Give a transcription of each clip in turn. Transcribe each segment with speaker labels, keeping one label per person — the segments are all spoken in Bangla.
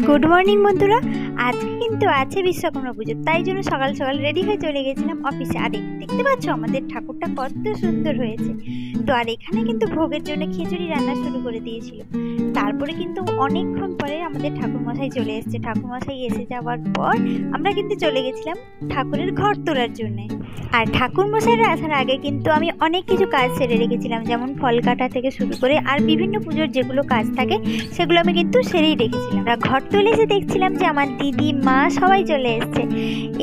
Speaker 1: গুড মর্নিং বন্ধুরা। আজকে কিন্তু আছে বিশ্বকর্মা পুজো, তাই জন্য সকাল সকাল রেডি হয়ে চলে গেছিলাম অফিসে। আর দেখতে পাচ্ছ আমাদের ঠাকুরটা কত সুন্দর হয়েছে। তো আর এখানে কিন্তু ভোগের জন্য খিচুড়ি রান্না শুরু করে দিয়েছিল। তারপরে কিন্তু অনেকক্ষণ পরে আমাদের ঠাকুরমশাই চলে এসেছে। ঠাকুরমশাই এসে যাওয়ার পর আমরা কিন্তু চলে গেছিলাম ঠাকুরের ঘর তোলার জন্যে। আর ঠাকুরমশাইরা আসার আগে কিন্তু আমি অনেক কিছু কাজ সেরে রেখেছিলাম, যেমন ফল কাটা থেকে শুরু করে আর বিভিন্ন পুজোর যেগুলো কাজ থাকে সেগুলো আমি কিন্তু সেরেই রেখেছিলাম। ঘর তুলে এসে দেখছিলাম যে আমার দিদি, মা সবাই চলে এসছে।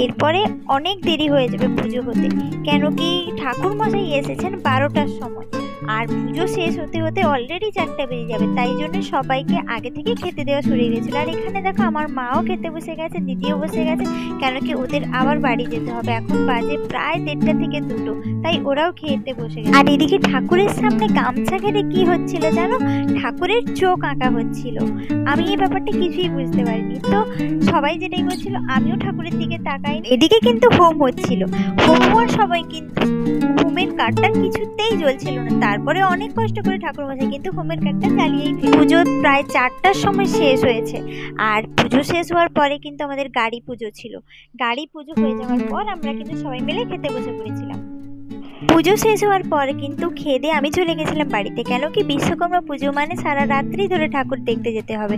Speaker 1: এরপরে অনেক দেরি হয়ে যাবে পুজো হতে, কেন কি ঠাকুরমশাই এসেছেন 12টার সময়, আর পুজো শেষ হতে হতে অলরেডি 4টা বেজে যাবে। তাই জন্য সবাইকে আগে থেকে খেতে দেওয়া শুরু হয়ে গেছিলো। আর এখানে দেখো আমার মাও খেতে বসে গেছে, দিদিও বসে গেছে, কেন কি ওদের আবার বাড়ি যেতে হবে। এখন বাজে প্রায় 1:30 থেকে 2টো, তাই ওরাও খেতে বসে গেছে। আর এদিকে ঠাকুরের সামনে গামছা ঘেরে কি হচ্ছিল জানো, ঠাকুরের চোখ আঁকা হচ্ছিল। আমি এই ব্যাপারটা কিছুই বুঝতে পারিনি। তো সবাই যেটাই করছিল আমিও ঠাকুরের দিকে তাকাই। এদিকে কিন্তু হোম হচ্ছিল। হোম হওয়ার সবাই কিন্তু হোমের কাঠটা কিছুতেই জ্বলছিল না। তারপরে অনেক কষ্ট করে ঠাকুরমশাই কিন্তু হোমের কাঠটা জ্বালিয়েই পুজো প্রায় 4টার সময় শেষ হয়েছে। আর পুজো শেষ হওয়ার পরে কিন্তু আমাদের গাড়ি পুজো ছিল। গাড়ি পুজো হয়ে যাওয়ার পর আমরা কিন্তু সবাই মিলে খেতে বসে পড়েছিলাম। পুজো শেষ হওয়ার পর কিন্তু খেয়ে আমি চলে গেছিলাম বাড়িতে, কেন কি বিশ্বকর্মা পুজো মানে সারা রাত্রি ধরে ঠাকুর দেখতে যেতে হবে।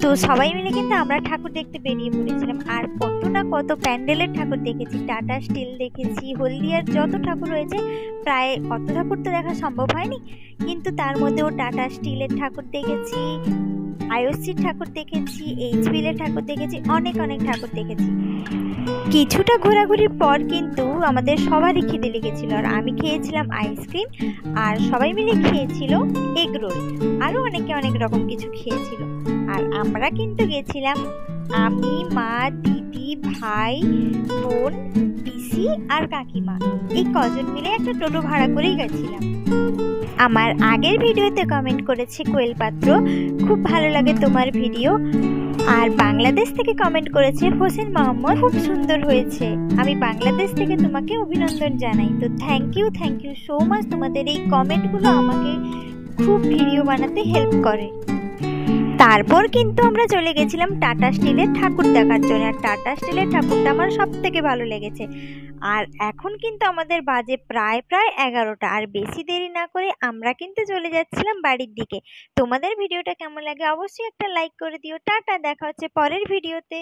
Speaker 1: তো সবাই মিলে কিন্তু আমরা ঠাকুর দেখতে বেরিয়ে পড়েছিলাম। আর কত না কত প্যান্ডেলের ঠাকুর দেখেছি, টাটা স্টিল দেখেছি, হলদিয়ার যত ঠাকুর হয়েছে প্রায় অত ঠাকুর তো দেখা সম্ভব হয়নি, কিন্তু তার মধ্যেও টাটা স্টিলের ঠাকুর দেখেছি, আইওসির ঠাকুর দেখেছি, এইচপিএলের ঠাকুর দেখেছি, অনেক অনেক ঠাকুর দেখেছি। কিছুটা ঘোরাঘুরির পর কিন্তু আমাদের সবারই খিদে লেগেছিল, আর আমি খেয়েছিলাম আইসক্রিম, আর সবাই মিলে খেয়েছিল এগ রোল, আরও অনেকে অনেক রকম কিছু খেয়েছিল। আর আমরা কিন্তু গেছিলাম আমি, মা, দিদি, ভাই, বোন, পিসি আর কাকিমা, এই কজন মিলে একটা টোটো ভাড়া করেই গেছিলাম। আমার আগের ভিডিওতে কমেন্ট করেছে কোয়েল পাত্র, খুব ভালো লাগে তোমার ভিডিও। আর বাংলাদেশ থেকে কমেন্ট করেছে হোসেন মোহাম্মদ, খুব সুন্দর হয়েছে। আমি বাংলাদেশ থেকে তোমাকে অভিনন্দন জানাই। তো থ্যাংক ইউ সো মাচ। তোমাদের এই কমেন্টগুলো আমাকে খুব ভিডিও বানাতে হেল্প করে। তারপর কিন্তু আমরা চলে গেছিলাম টাটা স্টিলের ঠাকুর দেখার জন্য। আর টাটা স্টিলের ঠাকুরটা আমার সব থেকে ভালো লেগেছে। আর এখন কিন্তু আমাদের বাজে প্রায় 11টা। আর বেশি দেরি না করে আমরা কিন্তু চলে যাচ্ছিলাম বাড়ির দিকে। তোমাদের ভিডিওটা কেমন লাগে অবশ্যই একটা লাইক করে দিও। টাটা, দেখা হচ্ছে পরের ভিডিওতে।